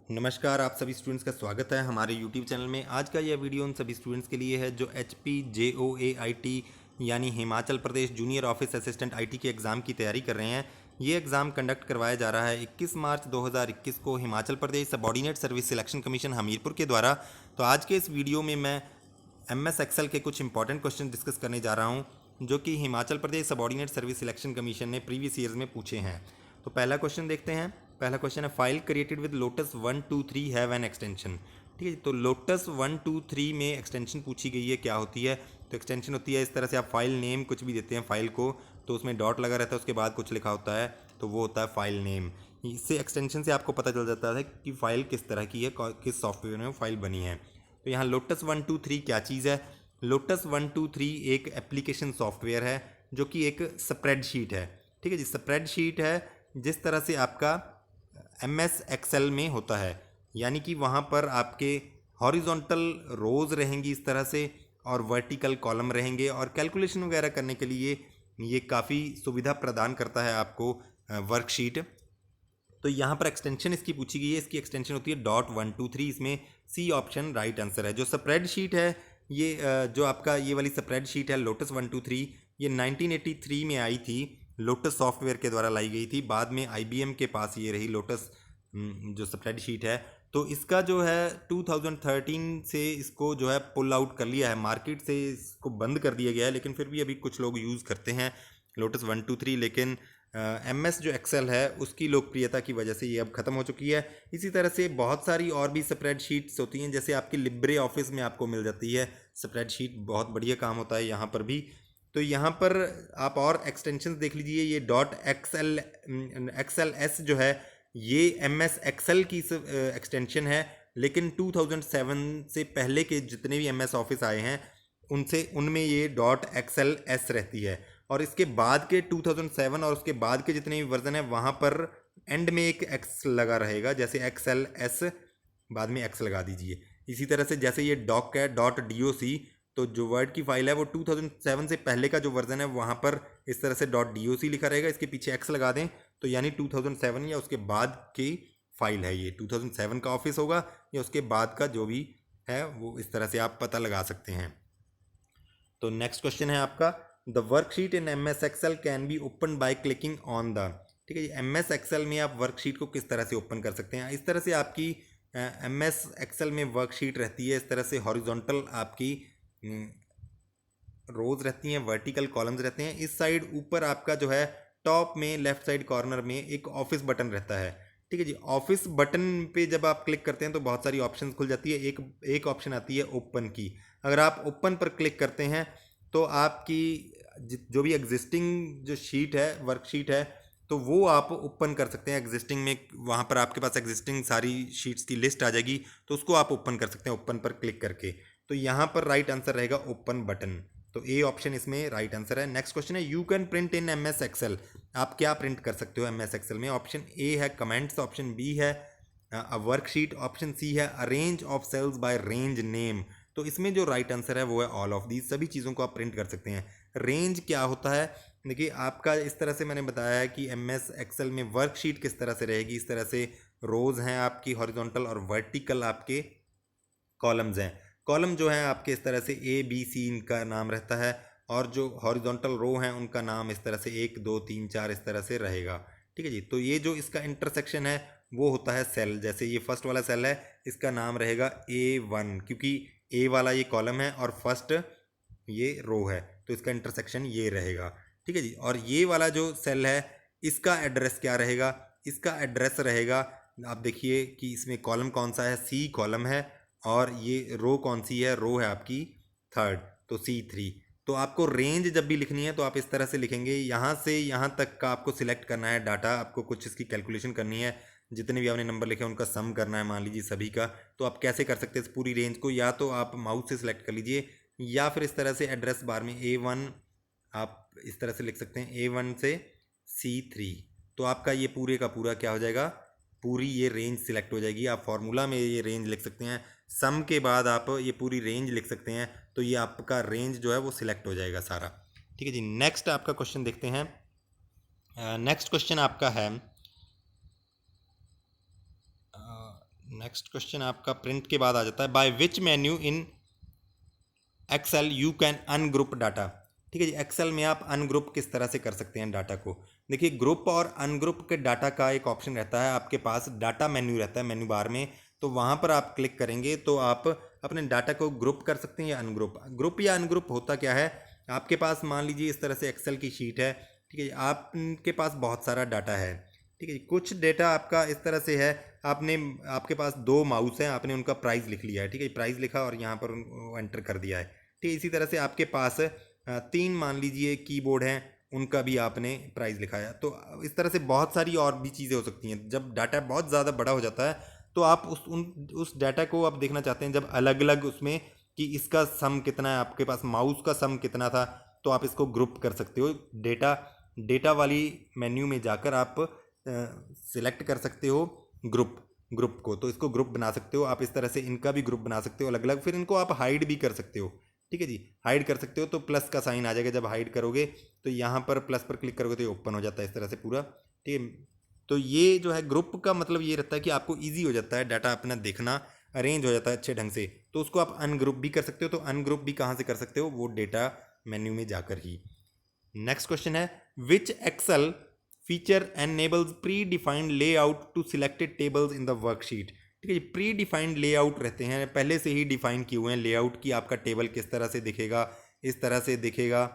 नमस्कार, आप सभी स्टूडेंट्स का स्वागत है हमारे यूट्यूब चैनल में। आज का यह वीडियो उन सभी स्टूडेंट्स के लिए है जो HPJOAIT यानी Himachal Pradesh junior office assistant IT के एग्ज़ाम की तैयारी कर रहे हैं। ये एग्ज़ाम कंडक्ट करवाया जा रहा है 21 मार्च 2021 को Himachal Pradesh subordinate service selection commission Hamirpur के द्वारा। तो आज के इस वीडियो में मैं MS एक्सेल के कुछ इंपॉर्टेंट क्वेश्चन डिस्कस करने जा रहा हूँ जो कि Himachal Pradesh subordinate service selection commission ने प्रीवियस ईयर्स में पूछे हैं। तो पहला क्वेश्चन देखते हैं। पहला क्वेश्चन है, file created with lotus 123 have an extension. ठीक है, तो लोटस 123 में एक्सटेंशन पूछी गई है, क्या होती है? तो एक्सटेंशन होती है इस तरह से, आप फाइल नेम कुछ भी देते हैं फाइल को, तो उसमें डॉट लगा रहता है, उसके बाद कुछ लिखा होता है, तो वो होता है फाइल नेम। इससे एक्सटेंशन से आपको पता चल जाता है कि फ़ाइल किस तरह की है, किस सॉफ्टवेयर में फाइल बनी है। तो यहाँ लोटस 123 क्या चीज़ है? लोटस 123 एक एप्लीकेशन सॉफ्टवेयर है जो कि एक स्प्रेडशीट है। ठीक है जी, स्प्रेडशीट है जिस तरह से आपका MS एक्सेल में होता है, यानी कि वहाँ पर आपके हॉरिजॉन्टल रोज़ रहेंगी इस तरह से और वर्टिकल कॉलम रहेंगे, और कैलकुलेशन वगैरह करने के लिए ये काफ़ी सुविधा प्रदान करता है आपको वर्कशीट। तो यहाँ पर एक्सटेंशन इसकी पूछी गई है, इसकी एक्सटेंशन होती है .123। इसमें सी ऑप्शन राइट आंसर है। जो स्प्रेडशीट है ये जो आपका ये वाली स्प्रेडशीट है लोटस 123, ये 1983 में आई थी, लोटस सॉफ्टवेयर के द्वारा लाई गई थी। बाद में IBM के पास ये रही लोटस जो स्प्रेडशीट है। तो इसका जो है 2013 से इसको जो है पुल आउट कर लिया है मार्केट से, इसको बंद कर दिया गया है, लेकिन फिर भी अभी कुछ लोग यूज़ करते हैं लोटस 123। लेकिन MS जो एक्सेल है उसकी लोकप्रियता की वजह से ये अब ख़त्म हो चुकी है। इसी तरह से बहुत सारी और भी स्प्रेडशीट्स होती हैं, जैसे आपकी लिब्रे ऑफिस में आपको मिल जाती है स्प्रेडशीट, बहुत बढ़िया काम होता है यहाँ पर भी। तो यहाँ पर आप और एक्सटेंशंस देख लीजिए, ये .XLS जो है ये MS एक्सेल की एक्सटेंशन है, लेकिन 2007 से पहले के जितने भी MS ऑफिस आए हैं उनमें ये .XLS रहती है, और इसके बाद के 2007 और उसके बाद के जितने भी वर्जन है वहाँ पर एंड में एक एक्स लगा रहेगा, जैसे XLS बाद में एक्स लगा दीजिए। इसी तरह से जैसे ये डॉक है .doc, तो जो वर्ड की फाइल है वो 2007 से पहले का जो वर्जन है वहाँ पर इस तरह से .doc लिखा रहेगा, इसके पीछे एक्स लगा दें तो यानी 2007 या उसके बाद की फाइल है। ये 2007 का ऑफिस होगा या उसके बाद का जो भी है, वो इस तरह से आप पता लगा सकते हैं। तो नेक्स्ट क्वेश्चन है आपका, the worksheet in MS Excel can be open by clicking on the. ठीक है, MS एक्सेल में आप वर्कशीट को किस तरह से ओपन कर सकते हैं? इस तरह से आपकी MS एक्सेल में वर्कशीट रहती है, इस तरह से हॉरिजॉन्टल आपकी रोज रहती हैं, वर्टिकल कॉलम्स रहते हैं। इस साइड ऊपर आपका जो है टॉप में लेफ्ट साइड कॉर्नर में एक ऑफिस बटन रहता है। ठीक है जी, ऑफिस बटन पे जब आप क्लिक करते हैं तो बहुत सारी ऑप्शन खुल जाती है। एक ऑप्शन आती है ओपन की। अगर आप ओपन पर क्लिक करते हैं तो आपकी जो भी एग्जिस्टिंग जो शीट है, वर्कशीट है, तो वो आप ओपन कर सकते हैं एग्जिस्टिंग में। वहाँ पर आपके पास एग्जिस्टिंग सारी शीट्स की लिस्ट आ जाएगी, तो उसको आप ओपन कर सकते हैं ओपन पर क्लिक करके। तो यहाँ पर राइट आंसर रहेगा ओपन बटन, तो ए ऑप्शन इसमें राइट आंसर है। नेक्स्ट क्वेश्चन है, you can print in MS Excel. आप क्या प्रिंट कर सकते हो MS एक्सेल में? ऑप्शन ए है कमेंट्स, ऑप्शन बी है अ वर्कशीट, ऑप्शन सी है arrange of cells by range name. तो इसमें जो राइट आंसर है वो है ऑल ऑफ दीज, सभी चीज़ों को आप प्रिंट कर सकते हैं। रेंज क्या होता है? देखिए आपका इस तरह से मैंने बताया है कि MS एक्सेल में वर्कशीट किस तरह से रहेगी। इस तरह से रोज़ हैं आपकी हॉरिजॉन्टल और वर्टिकल आपके कॉलम्स हैं। कॉलम जो है आपके इस तरह से ABC इनका नाम रहता है, और जो हॉरिजॉन्टल रो हैं उनका नाम इस तरह से 1 2 3 4 इस तरह से रहेगा। ठीक है जी, तो ये जो इसका इंटरसेक्शन है वो होता है सेल। जैसे ये फर्स्ट वाला सेल है, इसका नाम रहेगा A1, क्योंकि A वाला ये कॉलम है और फर्स्ट ये रो है, तो इसका इंटरसेक्शन ये रहेगा। ठीक है जी, और ये वाला जो सेल है इसका एड्रेस क्या रहेगा? इसका एड्रेस रहेगा, आप देखिए कि इसमें कॉलम कौन सा है, C कॉलम है, और ये रो कौन सी है? रो है आपकी थर्ड, तो C3। तो आपको रेंज जब भी लिखनी है तो आप इस तरह से लिखेंगे, यहाँ से यहाँ तक का आपको सिलेक्ट करना है डाटा, आपको कुछ इसकी कैलकुलेशन करनी है, जितने भी आपने नंबर लिखे उनका सम करना है मान लीजिए सभी का। तो आप कैसे कर सकते हैं इस पूरी रेंज को? या तो आप माउस से सिलेक्ट कर लीजिए, या फिर इस तरह से एड्रेस बार में A1 आप इस तरह से लिख सकते हैं, A1 से C3। तो आपका ये पूरे का पूरा क्या हो जाएगा? पूरी ये रेंज सिलेक्ट हो जाएगी। आप फार्मूला में ये रेंज लिख सकते हैं, सम के बाद आप ये पूरी रेंज लिख सकते हैं, तो ये आपका रेंज जो है वो सिलेक्ट हो जाएगा सारा। ठीक है जी, नेक्स्ट आपका क्वेश्चन देखते हैं। नेक्स्ट क्वेश्चन आपका है, नेक्स्ट क्वेश्चन आपका प्रिंट के बाद आ जाता है, by which menu in Excel you can ungroup data. ठीक है जी, एक्सेल में आप अनग्रुप किस तरह से कर सकते हैं डाटा को। देखिए, ग्रुप और अनग्रुप के डाटा का एक ऑप्शन रहता है आपके पास, डाटा मेन्यू रहता है मेन्यू बार में, तो वहाँ पर आप क्लिक करेंगे तो आप अपने डाटा को ग्रुप कर सकते हैं या अनग्रुप। ग्रुप या अनग्रुप होता क्या है, आपके पास मान लीजिए इस तरह से एक्सेल की शीट है, ठीक है जी, आपके पास बहुत सारा डाटा है, ठीक है जी, कुछ डेटा आपका इस तरह से है, आपके पास दो माउस हैं, आपने उनका प्राइस लिख लिया है, ठीक है, प्राइस लिखा और यहाँ पर एंटर कर दिया है, ठीक है। इसी तरह से आपके पास तीन मान लीजिए कीबोर्ड हैं, उनका भी आपने प्राइस लिखाया। तो इस तरह से बहुत सारी और भी चीज़ें हो सकती हैं। जब डाटा बहुत ज़्यादा बड़ा हो जाता है तो आप उस डाटा को आप देखना चाहते हैं जब अलग अलग उसमें कि इसका सम कितना है, आपके पास माउस का सम कितना था, तो आप इसको ग्रुप कर सकते हो। डेटा वाली मेन्यू में जाकर आप सिलेक्ट कर सकते हो ग्रुप को, तो इसको ग्रुप बना सकते हो आप। इस तरह से इनका भी ग्रुप बना सकते हो अलग अलग, फिर इनको आप हाइड भी कर सकते हो, ठीक है जी, हाइड कर सकते हो। तो प्लस का साइन आ जाएगा जब हाइड करोगे, तो यहाँ पर प्लस पर क्लिक करोगे तो ये ओपन हो जाता है इस तरह से पूरा, ठीक है। तो ये जो है ग्रुप का मतलब ये रहता है कि आपको ईजी हो जाता है डाटा अपना देखना, अरेंज हो जाता है अच्छे ढंग से। तो उसको आप अनग्रुप भी कर सकते हो। तो अनग्रुप भी कहाँ से कर सकते हो, वो डेटा मेन्यू में जाकर ही। नेक्स्ट क्वेश्चन है, which Excel feature enables predefined layout to selected tables in the worksheet. ठीक है, प्री डिफाइंड लेआउट रहते हैं, पहले से ही डिफाइन किए हुए हैं लेआउट की, आपका टेबल किस तरह से दिखेगा, इस तरह से दिखेगा,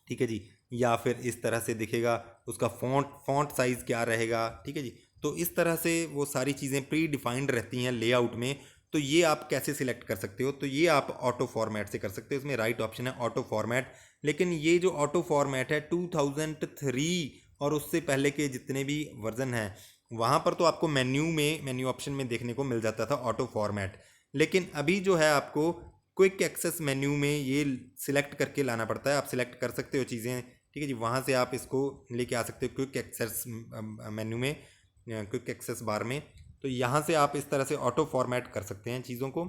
ठीक है जी, या फिर इस तरह से दिखेगा, उसका फॉन्ट साइज़ क्या रहेगा, ठीक है जी। तो इस तरह से वो सारी चीज़ें प्री डिफाइंड रहती हैं लेआउट में। तो ये आप कैसे सिलेक्ट कर सकते हो, तो ये आप ऑटो फॉर्मेट से कर सकते हो। इसमें राइट ऑप्शन है ऑटो फॉर्मेट। लेकिन ये जो ऑटो फॉर्मेट है 2003 और उससे पहले के जितने भी वर्जन हैं वहाँ पर तो आपको मेन्यू ऑप्शन में देखने को मिल जाता था ऑटो फॉर्मेट। लेकिन अभी जो है आपको क्विक एक्सेस मेन्यू में ये सिलेक्ट करके लाना पड़ता है। आप सिलेक्ट कर सकते हो चीज़ें, ठीक है जी, वहाँ से आप इसको लेके आ सकते हो क्विक एक्सेस मेन्यू में, क्विक एक्सेस बार में। तो यहाँ से आप इस तरह से ऑटो फॉर्मेट कर सकते हैं चीज़ों को।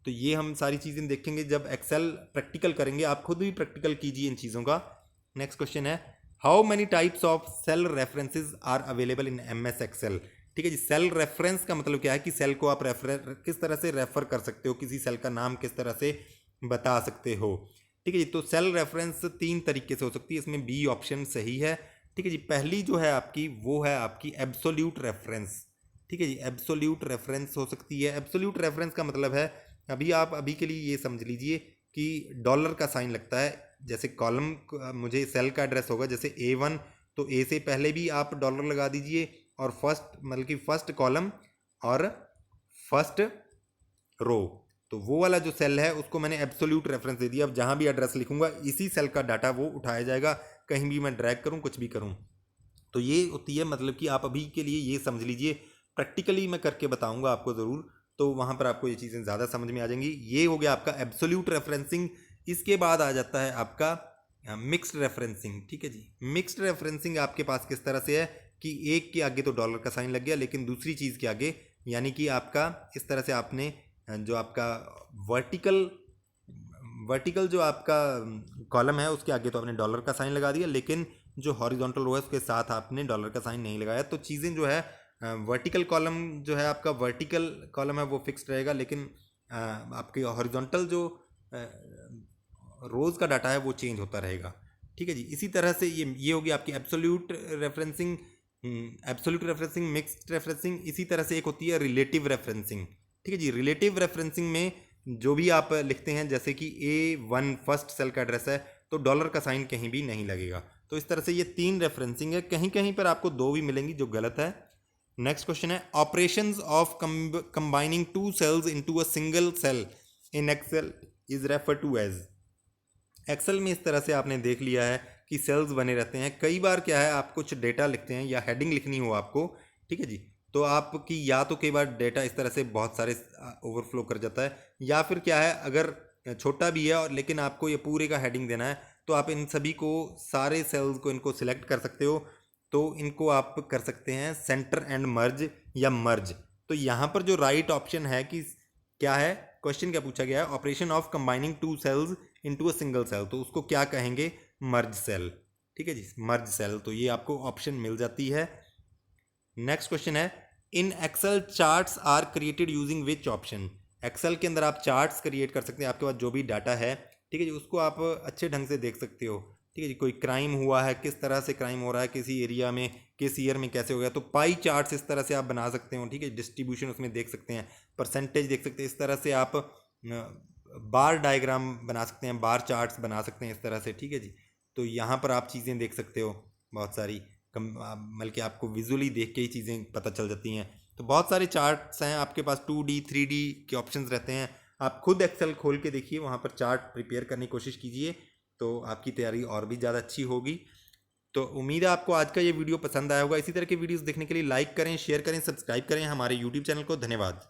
तो ये हम सारी चीज़ें देखेंगे जब एक्सेल प्रैक्टिकल करेंगे, आप खुद भी प्रैक्टिकल कीजिए इन चीज़ों का। नेक्स्ट क्वेश्चन है, how many types of cell references are available in MS Excel. ठीक है जी, सेल रेफरेंस का मतलब क्या है कि सेल को आप किस तरह से रेफर कर सकते हो, किसी सेल का नाम किस तरह से बता सकते हो, ठीक है जी। तो सेल रेफरेंस 3 तरीके से हो सकती है, इसमें बी ऑप्शन सही है, ठीक है जी। पहली जो है आपकी वो है आपकी एब्सोल्यूट रेफरेंस, ठीक है जी, एब्सोल्यूट रेफरेंस हो सकती है। एब्सोल्यूट रेफरेंस का मतलब है, अभी के लिए ये समझ लीजिए कि डॉलर का साइन लगता है, जैसे कॉलम मुझे सेल का एड्रेस होगा जैसे A1, तो A से पहले भी आप डॉलर लगा दीजिए, और फर्स्ट मतलब कि फर्स्ट कॉलम और फर्स्ट रो, तो वो वाला जो सेल है उसको मैंने एब्सोल्यूट रेफरेंस दे दिया। अब जहाँ भी एड्रेस लिखूंगा इसी सेल का डाटा वो उठाया जाएगा, कहीं भी मैं ड्रैग करूँ कुछ भी करूँ। तो ये होती है, मतलब कि आप अभी के लिए ये समझ लीजिए, प्रैक्टिकली मैं करके बताऊंगा आपको ज़रूर, तो वहाँ पर आपको ये चीज़ें ज़्यादा समझ में आ जाएंगी। ये हो गया आपका एब्सोल्यूट रेफरेंसिंग। इसके बाद आ जाता है आपका मिक्स्ड रेफरेंसिंग, ठीक है जी। मिक्स्ड रेफरेंसिंग आपके पास किस तरह से है कि एक के आगे तो डॉलर का साइन लग गया, लेकिन दूसरी चीज़ के आगे, यानी कि आपका इस तरह से आपने जो आपका वर्टिकल जो आपका कॉलम है उसके आगे तो आपने डॉलर का साइन लगा दिया, लेकिन जो हॉरिजॉन्टल रो है उसके साथ आपने डॉलर का साइन नहीं लगाया। तो चीज़ें जो है, वर्टिकल कॉलम जो है आपका, वर्टिकल कॉलम है वो फिक्स्ड रहेगा, लेकिन आपके हॉरिजॉन्टल जो रोज़ का डाटा है वो चेंज होता रहेगा, ठीक है जी। इसी तरह से ये होगी आपकी एब्सोल्यूट रेफरेंसिंग, मिक्स्ड रेफरेंसिंग। इसी तरह से एक होती है रिलेटिव रेफरेंसिंग, ठीक है जी। रिलेटिव रेफरेंसिंग में जो भी आप लिखते हैं, जैसे कि A1 फर्स्ट सेल का एड्रेस है, तो डॉलर का साइन कहीं भी नहीं लगेगा। तो इस तरह से ये 3 रेफरेंसिंग है, कहीं कहीं पर आपको 2 भी मिलेंगी जो गलत है। नेक्स्ट क्वेश्चन है, operations of combining 2 cells into a single cell in Excel is refer to as. Excel में इस तरह से आपने देख लिया है कि सेल्स बने रहते हैं। कई बार क्या है, आप कुछ डेटा लिखते हैं या हेडिंग लिखनी हो आपको, ठीक है जी, तो आपकी या तो कई बार डेटा इस तरह से बहुत सारे ओवरफ्लो कर जाता है, या फिर क्या है, अगर छोटा भी है और लेकिन आपको ये पूरे का हेडिंग देना है, तो आप इन सभी को, सारे सेल्स को इनको सिलेक्ट कर सकते हो। तो इनको आप कर सकते हैं सेंटर एंड मर्ज या मर्ज। तो यहाँ पर जो राइट ऑप्शन है कि क्या है, क्वेश्चन क्या पूछा गया है, operation of combining 2 cells into a single cell, तो उसको क्या कहेंगे, मर्ज सेल, ठीक है जी, मर्ज सेल। तो ये आपको ऑप्शन मिल जाती है। नेक्स्ट क्वेश्चन है, in Excel charts are created using which option. Excel के अंदर आप चार्ट्स क्रिएट कर सकते हैं, आपके पास जो भी डाटा है, ठीक है जी, उसको आप अच्छे ढंग से देख सकते हो। ठीक है जी, कोई क्राइम हुआ है, किस तरह से क्राइम हो रहा है, किसी एरिया में, किस ईयर में कैसे हो गया, तो पाई चार्ट्स इस तरह से आप बना सकते हो। ठीक है, डिस्ट्रीब्यूशन उसमें देख सकते हैं, परसेंटेज देख सकते हैं। इस तरह से आप बार डायग्राम बना सकते हैं, बार चार्ट्स बना सकते हैं इस तरह से। ठीक है जी, तो यहाँ पर आप चीज़ें देख सकते हो बहुत सारी, कम बल्कि आपको विजुअली देख के ही चीज़ें पता चल जाती हैं। तो बहुत सारे चार्ट्स हैं आपके पास, 2D 3D के ऑप्शंस रहते हैं। आप खुद एक्सेल खोल के देखिए, वहाँ पर चार्ट प्रिपेयर करने की कोशिश कीजिए, तो आपकी तैयारी और भी ज़्यादा अच्छी होगी। तो उम्मीद है आपको आज का ये वीडियो पसंद आया होगा। इसी तरह के वीडियोस देखने के लिए लाइक करें, शेयर करें, सब्सक्राइब करें हमारे यूट्यूब चैनल को। धन्यवाद।